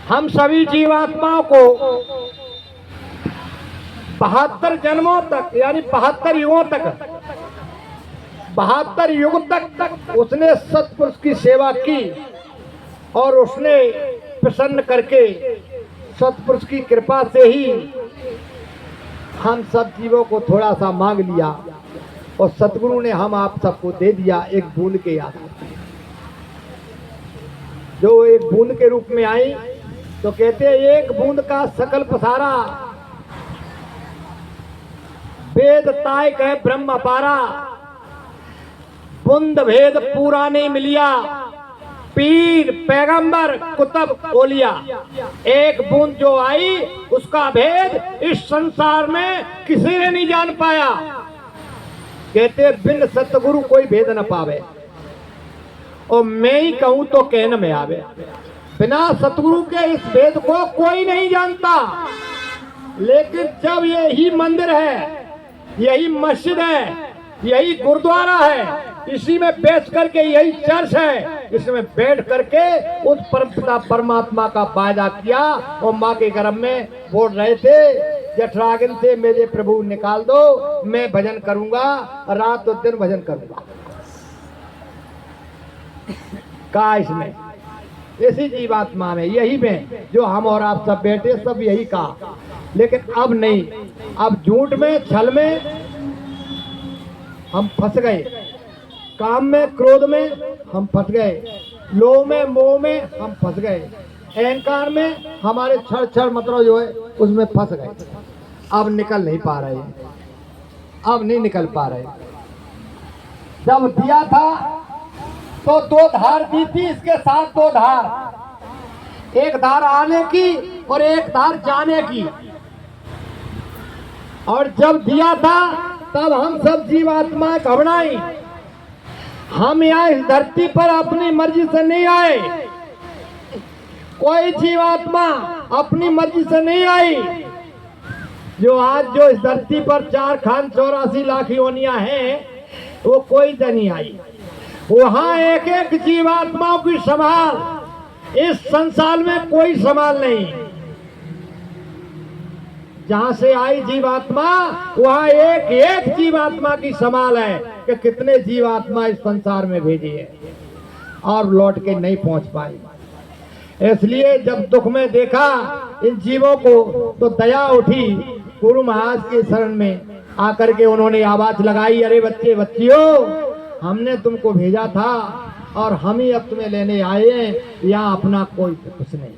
हम सभी जीवात्माओं को 72 जन्मों तक यानी 72 युगों तक 72 युग तक उसने सत्पुरुष की सेवा की और उसने प्रसन्न करके सत्पुरुष की कृपा से ही हम सब जीवों को थोड़ा सा मांग लिया और सतगुरु ने हम आप सबको दे दिया एक बूंद के आधार जो एक बूंद के रूप में आई। तो कहते हैं एक बूंद का सकल पसारा, वेद ताय कह ब्रह्म अपारा, बूंद भेद पूरा नहीं मिलिया, पीर पैगंबर कुतुब ओलिया। एक बूंद जो आई उसका भेद इस संसार में किसी ने नहीं जान पाया। कहते बिन सतगुरु कोई भेद न पावे, और मैं ही कहूं तो कहने में आवे। बिना सतगुरु के इस भेद को कोई नहीं जानता। लेकिन जब यही मंदिर है, यही मस्जिद है, यही गुरुद्वारा है, इसी में बैठ करके यही चर्च है, इसमें बैठ करके उस परमपिता परमात्मा का वायदा किया और माँ के गर्भ में बोल रहे थे जठराग्नि से मेरे प्रभु निकाल दो, मैं भजन करूंगा, रात और दिन भजन करूंगा। कहा इसमें इसी जीवात्मा में, यही में जो हम और आप सब बैठे सब यही कहा। लेकिन अब नहीं, अब झूठ में छल में हम फंस गए, काम में क्रोध में हम फंस गए, लोभ में मोह में हम फंस गए, अहंकार में हमारे छड़ छड़ मतलब जो है उसमें फंस गए। अब निकल नहीं पा रहे, अब नहीं निकल पा रहे। जब दिया था तो 2 धार दी थी, इसके साथ 2 धार, एक धार आने की और एक धार जाने की। और जब दिया था तब हम सब जीवात्माएं घबराई। हम यहाँ इस धरती पर अपनी मर्जी से नहीं आए, कोई जीवात्मा अपनी मर्जी से नहीं आई। जो आज जो इस धरती पर 4 खान 84 लाख योनियां हैं, वो कोई से नहीं आई। वहां एक एक जीवात्माओं की संभाल इस संसार में कोई संभाल नहीं। जहां से आई जीवात्मा वहां एक एक जीवात्मा की संभाल है कि कितने जीवात्मा इस संसार में भेजी है और लौट के नहीं पहुंच पाई। इसलिए जब दुख में देखा इन जीवों को तो दया उठी। गुरु महाराज के शरण में आकर के उन्होंने आवाज लगाई, अरे बच्चे बच्चियों, हमने तुमको भेजा था और हम ही अब तुम्हें लेने आए हैं, यहाँ अपना कोई कुछ नहीं।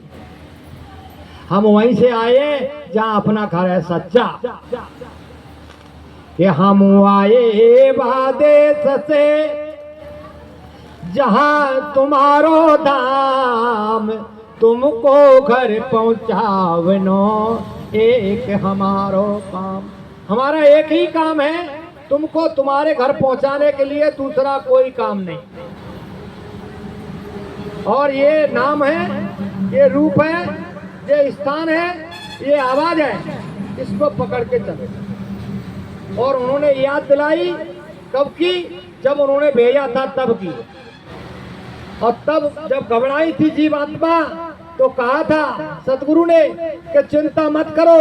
हम वहीं से आए जहाँ अपना घर है सच्चा। कि हम आए बादेश से जहाँ तुम्हारो धाम, तुमको घर पहुँचावनो एक हमारो काम। हमारा एक ही काम है, तुमको तुम्हारे घर पहुंचाने के लिए, दूसरा कोई काम नहीं। और ये नाम है, ये रूप है, ये स्थान है, ये आवाज है, इसको पकड़ के चले। और उन्होंने याद दिलाई कब की? जब उन्होंने भेजा था तब की। और तब जब घबराई थी जीवात्मा तो कहा था सतगुरु ने कि चिंता मत करो,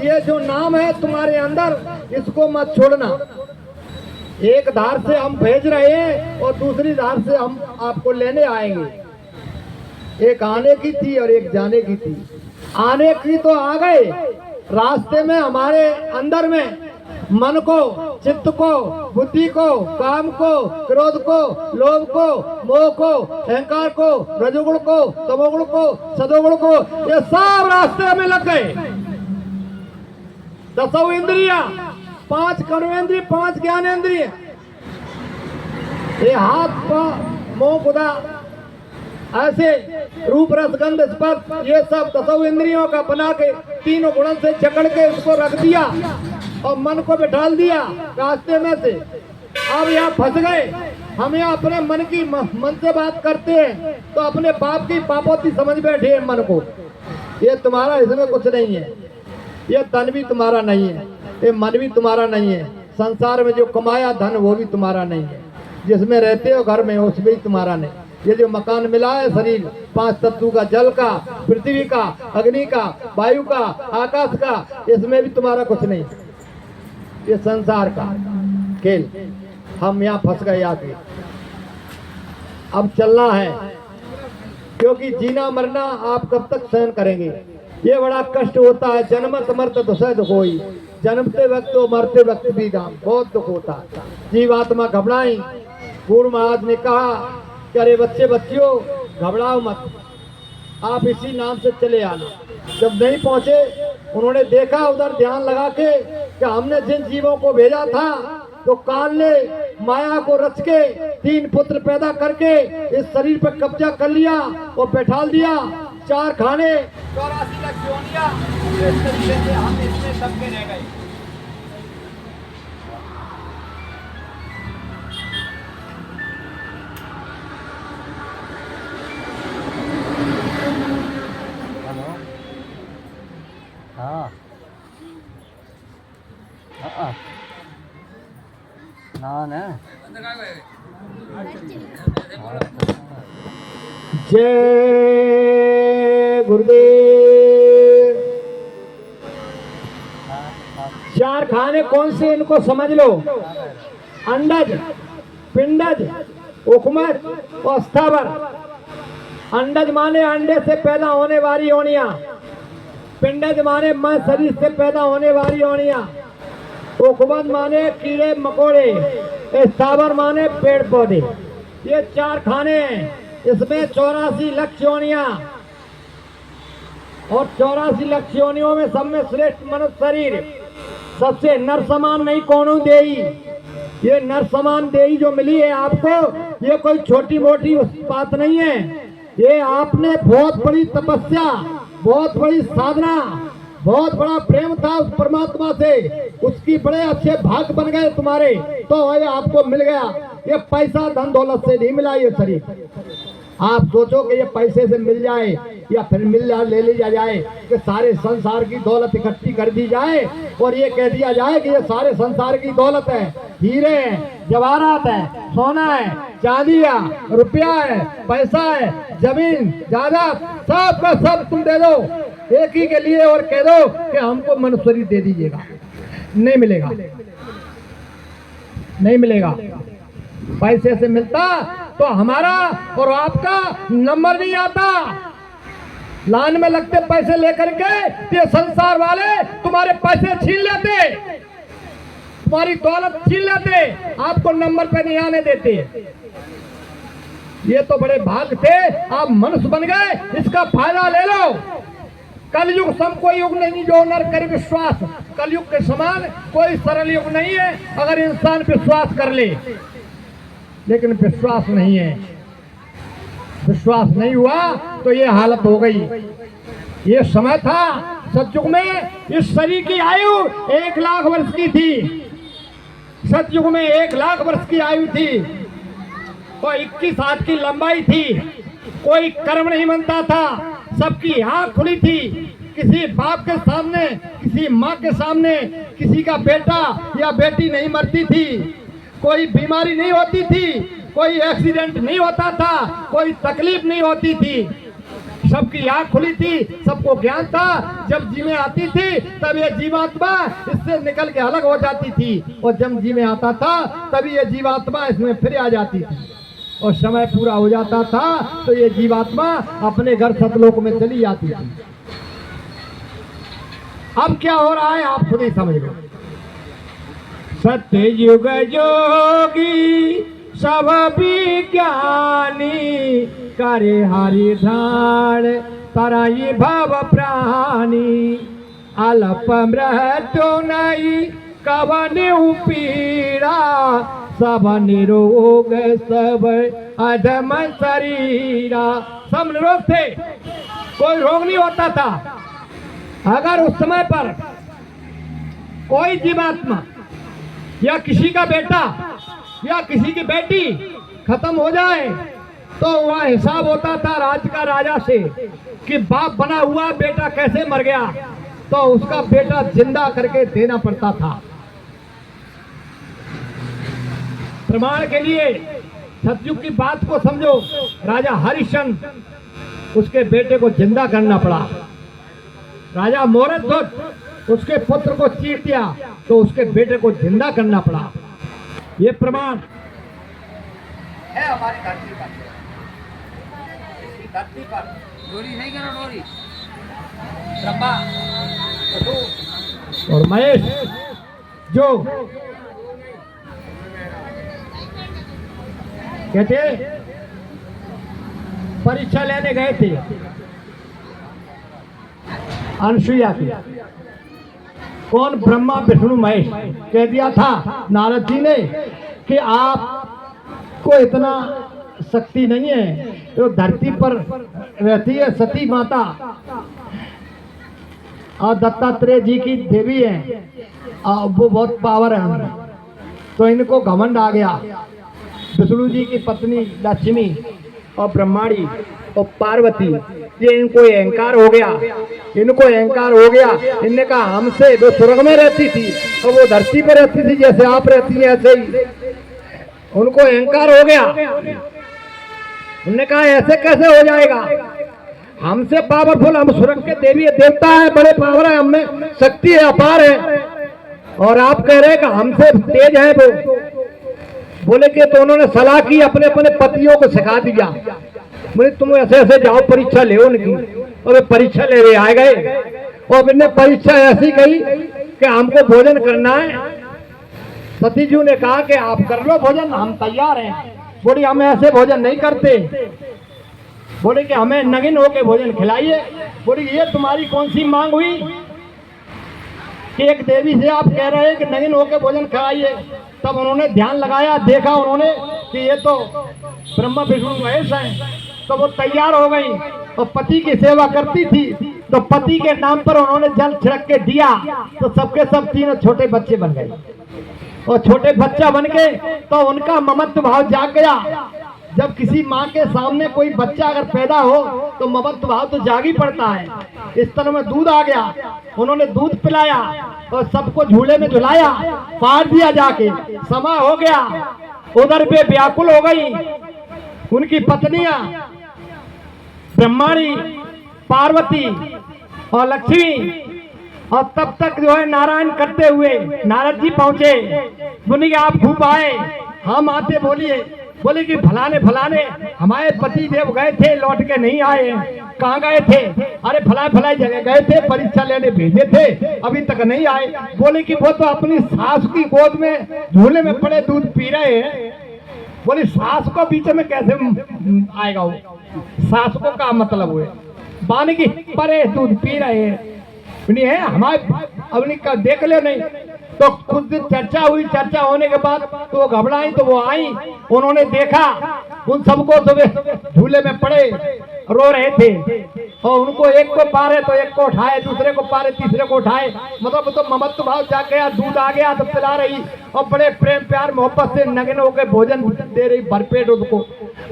ये जो नाम है तुम्हारे अंदर इसको मत छोड़ना। एक धार से हम भेज रहे हैं और दूसरी धार से हम आपको लेने आएंगे। एक आने की थी और एक जाने की थी। आने की तो आ गए, रास्ते में हमारे अंदर में मन को, चित्त को, बुद्धि को, काम को, क्रोध को, लोभ को, मोह को, अहंकार को, रजोगुण को, तमोगुण को, सदोगुण को, ये सब रास्ते में लग गए। 10 इंद्रियां, 5 कर्मेंद्रिय, 5 ज्ञानेंद्रिय, ये हाथ पांव मोह बुधा ऐसे रूप रस गंध स्पर्श, ये सब 10 इंद्रियों का बना के 3 गुणों से जकड़ के उसको रख दिया और मन को बिठाल दिया रास्ते में से। अब यहाँ फंस गए। हम यहाँ अपने मन से बात करते हैं तो अपने बाप की पापोती समझ बैठे हैं मन को। ये तुम्हारा, इसमें कुछ नहीं है, ये धन भी तुम्हारा नहीं है, ये मन भी तुम्हारा नहीं है, संसार में जो कमाया धन वो भी तुम्हारा नहीं है, जिसमें रहते हो घर में उसमें भी तुम्हारा नहीं। ये जो मकान मिला है शरीर, 5 तत्वों का, जल का, पृथ्वी का, अग्नि का, वायु का, आकाश का, इसमें भी तुम्हारा कुछ नहीं। ये संसार का खेल, हम यहाँ फंस गए आके। अब चलना है, क्योंकि जीना मरना आप कब तक सहन करेंगे। ये बड़ा कष्ट होता है, जन्मत मरत दुसह दुख होई, जन्मते वक्त तो मरते वक्त भी दाम, बहुत दुख होता है। जीवात्मा घबराई। गुरु महाराज ने कहा कि अरे बच्चे बच्चियों घबराओ मत, आप इसी नाम से चले आना। जब नहीं पहुंचे, उन्होंने देखा उधर ध्यान लगा के कि हमने जिन जीवों को भेजा था तो काल ने माया को रच के 3 पुत्र पैदा करके इस शरीर पर कब्जा कर लिया और बैठा दिया। 4 खाने, 84 लाख योनियां, इस तरीके से हम इसमें दबके रह गए। जय गुरुदेव। 4 खाने कौन से, इनको समझ लो। अंडज, पिंडज, उखमज और स्थावर। अंडज माने अंडे से पैदा होने वाली योनियां, पिंडज माने मां शरीर से पैदा होने वाली योनियां, उखमज माने कीड़े मकोड़े, स्थावर माने पेड़ पौधे। ये 4 खाने हैं। इसमें 84 लाख योनियां, और 84 लाख योनियों में सब में श्रेष्ठ मनुष्य शरीर, सबसे नर समान नहीं कोनो देई। ये नर समान देई जो मिली है आपको, ये कोई छोटी मोटी बात नहीं है। ये आपने बहुत बड़ी तपस्या, बहुत बड़ी साधना, बहुत बड़ा प्रेम था उस परमात्मा से, उसकी बड़े अच्छे भाग बन गए तुम्हारे, तो ये आपको मिल गया। ये पैसा धन दौलत से नहीं मिला ये शरीर। आप सोचो कि ये पैसे से मिल जाए या फिर ले लिया जाए कि सारे संसार की दौलत इकट्ठी कर दी जाए और ये कह दिया जाए कि ये सारे संसार की दौलत है, हीरे हैं, जवाहरात है, सोना है, चांदी है, रुपया है, पैसा है, जमीन जायदाद, सब का सब तुम दे दो एक ही के लिए और कह दो कि हमको मनुष्य शरीर दे दीजिएगा। नहीं मिलेगा, नहीं मिलेगा। पैसे से मिलता तो हमारा और आपका नंबर नहीं आता। लाइन में लगते पैसे लेकर के ये संसार वाले तुम्हारे पैसे छीन लेते, तुम्हारी दौलत छीन लेते, आपको नंबर पे नहीं आने देते। ये तो बड़े भाग थे, आप मनुष्य बन गए, इसका फायदा ले लो। कलयुग सम कोई युग नहीं जो नर करे विश्वास। कलयुग के समान कोई सरल युग नहीं है अगर इंसान विश्वास कर ले, लेकिन विश्वास नहीं है। विश्वास नहीं हुआ तो ये हालत हो गई। ये समय था सतयुग में, इस शरीर की आयु 1 लाख वर्ष की थी। सतयुग में 1 लाख वर्ष की आयु थी और 21 हाथ की लंबाई थी। कोई कर्म नहीं बनता था, सबकी आंख खुली थी। किसी बाप के सामने, किसी माँ के सामने किसी का बेटा या बेटी नहीं मरती थी, कोई बीमारी नहीं होती थी, कोई एक्सीडेंट नहीं होता था, कोई तकलीफ नहीं होती थी। सबकी आंख खुली थी, सबको ज्ञान था। जब जी में आती थी तब ये जीवात्मा इससे निकल के अलग हो जाती थी, और जब जी में आता था तभी ये जीवात्मा इसमें फिर आ जाती थी, और समय पूरा हो जाता था तो ये जीवात्मा अपने घर सतलोक में चली जाती थी। अब क्या हो रहा है आप खुद ही समझ लो। सत्ययुग जोगी सब विज्ञानी, करे हरि ध्यान तराई भव प्राणी। अल्प मृत्यु नहीं कवन पीड़ा, सब निरोग सब अधम शरीरा। सब निरोग थे, कोई रोग नहीं होता था। अगर उस समय पर कोई जीवात्मा या किसी का बेटा या किसी की बेटी खत्म हो जाए तो वह हिसाब होता था राज्य का राजा से कि बाप बना हुआ बेटा कैसे मर गया, तो उसका बेटा जिंदा करके देना पड़ता था। प्रमाण के लिए सतयुग की बात को समझो। राजा हरिश्चंद्र, उसके बेटे को जिंदा करना पड़ा। राजा मोरध्वज, उसके पुत्र को चीर दिया तो उसके बेटे को जिंदा करना पड़ा। ये प्रमाण है हमारी धरती पर। इसी धरती पर डोरी नहीं करो, डोरी ब्रह्मा और महेश जो कहते परीक्षा लेने गए थे अनसुईया की। कौन? ब्रह्मा विष्णु महेश। कह दिया था नारद जी ने कि आपको इतना शक्ति नहीं है, तो धरती पर रहती है सती माता और दत्तात्रेय जी की देवी है और वो बहुत पावर है उनमें, तो इनको घमंड आ गया। विष्णु जी की पत्नी लक्ष्मी और ब्रह्माणी और पार्वती, ये इनको अहंकार हो गया। इनको अहंकार हो गया, इनने कहा हमसे, वो स्वर्ग में रहती थी और वो धरती पर रहती थी जैसे आप रहती हैं ऐसे ही। उनको अहंकार हो गया। उन्होंने कहा ऐसे कैसे हो जाएगा, हमसे पावरफुल, हम स्वर्ग के देवी देवता है, बड़े पावर है, हमें शक्ति है, अपार है, और आप कह रहे हैं कि हमसे तेज है वो। बोले कि तो उन्होंने सलाह की, अपने अपने पतियों को सिखा दिया। बोले तुम ऐसे ऐसे जाओ परीक्षा ले उनकी, और वे परीक्षा ले रहे आ गए। और इन्हें परीक्षा ऐसी कही कि हमको भोजन करना है। सती जी ने कहा कि आप कर लो भोजन, हम तैयार हैं। बोली हम ऐसे भोजन नहीं करते। बोले कि हमें नगिन होके भोजन खिलाइए। बोली ये तुम्हारी कौन सी मांग हुई कि एक देवी से आप कह रहे हैं कि नगिन होके भोजन खिलाइए। तब उन्होंने ध्यान लगाया, देखा उन्होंने कि ये तो ब्रह्मा विष्णु महेश हैं, तो वो तैयार हो गई और पति की सेवा करती थी। तो पति के नाम पर उन्होंने जल छिड़क के दिया, तो सबके सब तीनों छोटे बच्चे बन गए। और छोटे बच्चा बन के तो उनका ममत्व भाव जाग गया। जब किसी माँ के सामने कोई बच्चा अगर पैदा हो तो ममत्व भाव तो जाग ही पड़ता है। इस तरह में दूध आ गया, उन्होंने दूध पिलाया और सबको झूले में झुलाया, पार दिया जाके। समय हो गया, उधर पे व्याकुल हो गई उनकी पत्नियां ब्रह्माणी, पार्वती और लक्ष्मी। और तब तक जो है नारायण करते हुए नारद जी पहुंचे। बोले आप खूब आए, हम आते बोलिए। बोले कि फलाने फलाने हमारे पति देव गए थे, लौट के नहीं आए। कहाँ गए थे? अरे फलाए फलाए जगह गए थे, परीक्षा लेने भेजे थे, अभी तक नहीं आए। बोले कि वो तो अपनी सास की गोद में झूले में पड़े दूध पी रहे हैं। बोले सास को बीच में कैसे आएगा वो? सास को क्या मतलब हुए? बाने की परे दूध पी रहे हैं नहीं है हमारे, अपनी का देख ले नहीं। तो कुछ दिन चर्चा हुई, चर्चा होने के बाद तो वो घबराई, तो वो आई, उन्होंने देखा उन सबको तो झूले में पड़े रो रहे थे। और उनको एक को पारे तो एक को उठाए, दूसरे को पारे तीसरे को उठाए। मतलब तो ममत्व भाव जाग गया, दूध आ गया तो पिला रही और बड़े प्रेम प्यार मोहब्बत से नग्न होकर भोजन दे रही भरपेट उसको।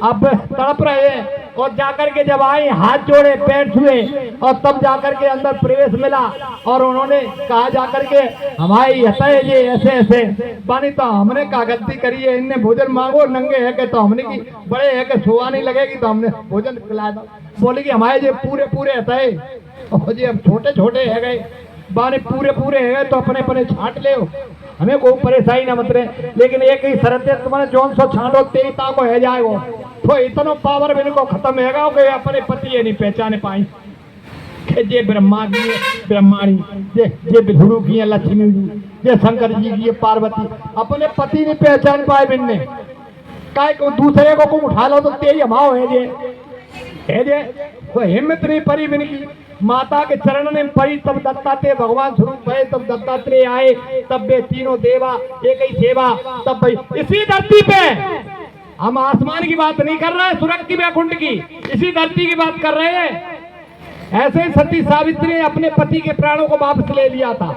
अब तड़प रहे हैं और जाकर के जब आई, हाथ जोड़े, पैर छुए और तब जाकर के अंदर प्रवेश मिला। और उन्होंने कहा जाकर के हमारी हताए ये ऐसे ऐसे पानी, तो हमने क्या गलती करी है, इनने भोजन मांगो, नंगे है के तो हमने की बड़े है के सुहा नहीं लगेगी तो हमने भोजन खिलाया था। बोले कि हमारे ये पूरे पूरे हताए और ये अब छोटे छोटे है गए, बाने पूरे पूरे है तो अपने अपने छाट ले, हमें कोई परेशानी ना मत रहे। लेकिन एक ही शर्त है, तुम्हारे जौन सो छाटो तेईता को है जाएगा। तो इतना पावर भी इनको खत्म है कि अपने पति ये नहीं पहचाने पाई कि ये ब्रह्मा की है ब्रह्माणी, ये विष्णु की है लक्ष्मी जी, ये शंकर जी की है पार्वती, अपने पति नहीं पहचान पाए बिन्ने। काय को दूसरे को उठा लो तो तेज हमाओ है जे तो हिम्मत नहीं परी बिन की। माता के चरण में पड़ी तब दत्तात्रेय भगवान स्वरूप भये, तब दत्तात्रेय आए, तब वे तीनों देवा एक ही सेवा। तब भाई इसी धरती पे हम आसमान की बात नहीं कर रहे हैं, स्वर्ग की वैकुंठ की, इसी धरती की बात कर रहे हैं। ऐसे ही सती सावित्री ने अपने पति के प्राणों को वापस ले लिया था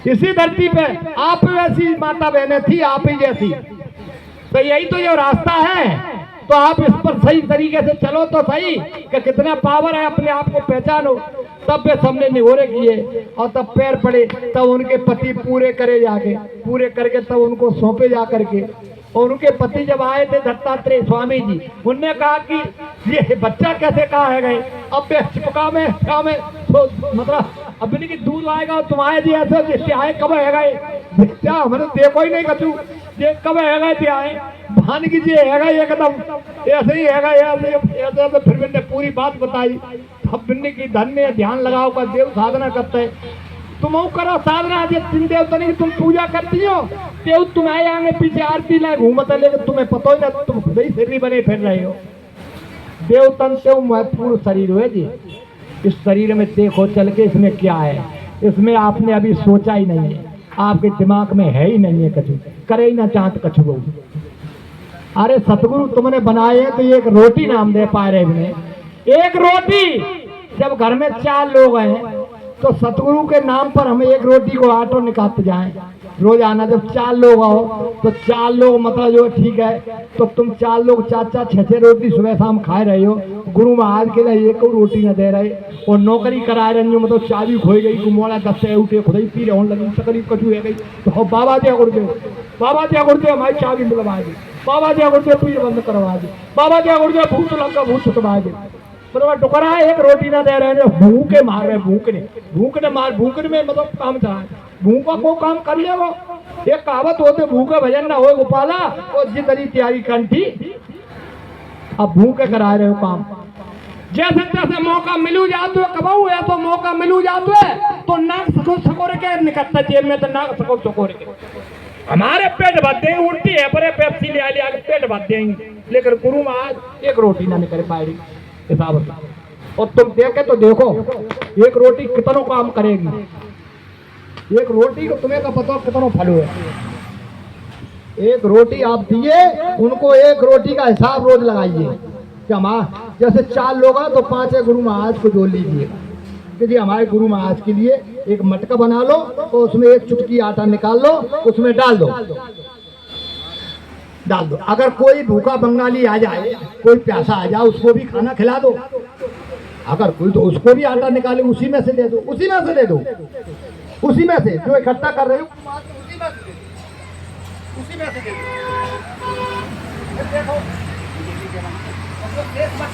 इसी धरती पे। आप वैसी माता बहनें थी, आप ही जैसी। तो यही तो ये रास्ता है। तो आप इस पर सही तरीके से चलो तो सही कि कितना पावर है, अपने आप को पहचानो। तब वे सबने निगोरे किए और तब पैर पड़े, तब उनके पति पूरे करे जाके, पूरे करके तब उनको सौंपे जा करके। और उनके पति जब आए थे दत्तात्रेय स्वामी जी, उनने कहा कि ये बच्चा कैसे कहा है गए, अब चिपका में क्या में तो मतलब अब की दूध आएगा और तुम आए जी ऐसे जिससे आए कब है गए क्या हमारे देखो ही नहीं कचू ये कब है गए थे आए भान की जी है गए एकदम ऐसे ही है गए ऐसे फिर मैंने पूरी बात बताई। अब बिन्नी की धन्य ध्यान लगाओ का देव साधना करते है तुम करो साधना जे तीन देवता नहीं तुम पूजा करती हो देव तुम आए आगे पीछे आरती लाए घूमता लेकिन तुम्हें पता ही ना तुम खुद ही शरीर बने फिर रहे हो। देव तन से महत्वपूर्ण शरीर है जी, इस शरीर में देखो चल के इसमें क्या है, इसमें आपने अभी सोचा ही नहीं है, आपके दिमाग में है ही नहीं है कछु करे ही ना चाहत कछु। अरे सतगुरु तुमने बनाए है तो एक रोटी नाम दे पा रहे हैं, एक रोटी। जब घर में 4 लोग हैं तो सतगुरु के नाम पर हम एक रोटी को आटो निकालते जाएं रोजाना। जब 4 लोग आओ तो 4 लोग मतलब जो ठीक है तो तुम 4 लोग 4-4 6-6 रोटी सुबह शाम खाए रहे हो, गुरु महाराज के लिए एक रोटी न दे रहे और नौकरी कराए रहे जो मतलब चाबी खोई गई कुमोड़ा 10 से उठे खुद ही पी रहे होने लगी तकलीफ कछु है गई तो बाबा जी गुरुदेव हमारी चाबी मिलवा दी, बाबा जी गुरुदेव पीर बंद करवा दी, बाबा जी गुरुदेव भूत लंका भूत छुटवा दी। मतलब टुकड़ा एक रोटी ना दे रहे हैं भूखे मार रहे भूखने में मतलब काम था भूखा को काम कर ले वो एक कहावत होते भूखे भजन ना हो गोपाला और जितनी तैयारी कंठी अब भूखे करा रहे हो काम। जैसे तैसे मौका मिलू जाते कबाऊ है तो मौका मिलू जाते तो नाक सकोर के निकलता जेब में तो नाक सकोर के हमारे पेट भर देंगे उल्टी है पर पेप्सी ले आगे पेट भर देंगे लेकिन गुरु महाराज एक रोटी ना निकल पाएगी हिसाब से। और तुम देखे तो देखो एक रोटी कितनों काम करेगी, एक रोटी को तुम्हें का पता कितनों फल है। एक रोटी आप दिए उनको एक रोटी का हिसाब रोज लगाइए कि हमारा जैसे 4 लोग हैं तो 5 गुरु महाराज को जोड़ लीजिए कि जी हमारे गुरु महाराज के लिए एक मटका बना लो और उसमें एक चुटकी आटा निकाल लो उसमें डाल दो। अगर कोई भूखा बंगाली आ जाए कोई प्यासा आ जाए उसको भी खाना खिला दो, अगर कोई तो उसको भी आटा निकाले उसी में से दे दो उसी में से जो इकट्ठा कर रहे हो उसी में से दे दो। देखो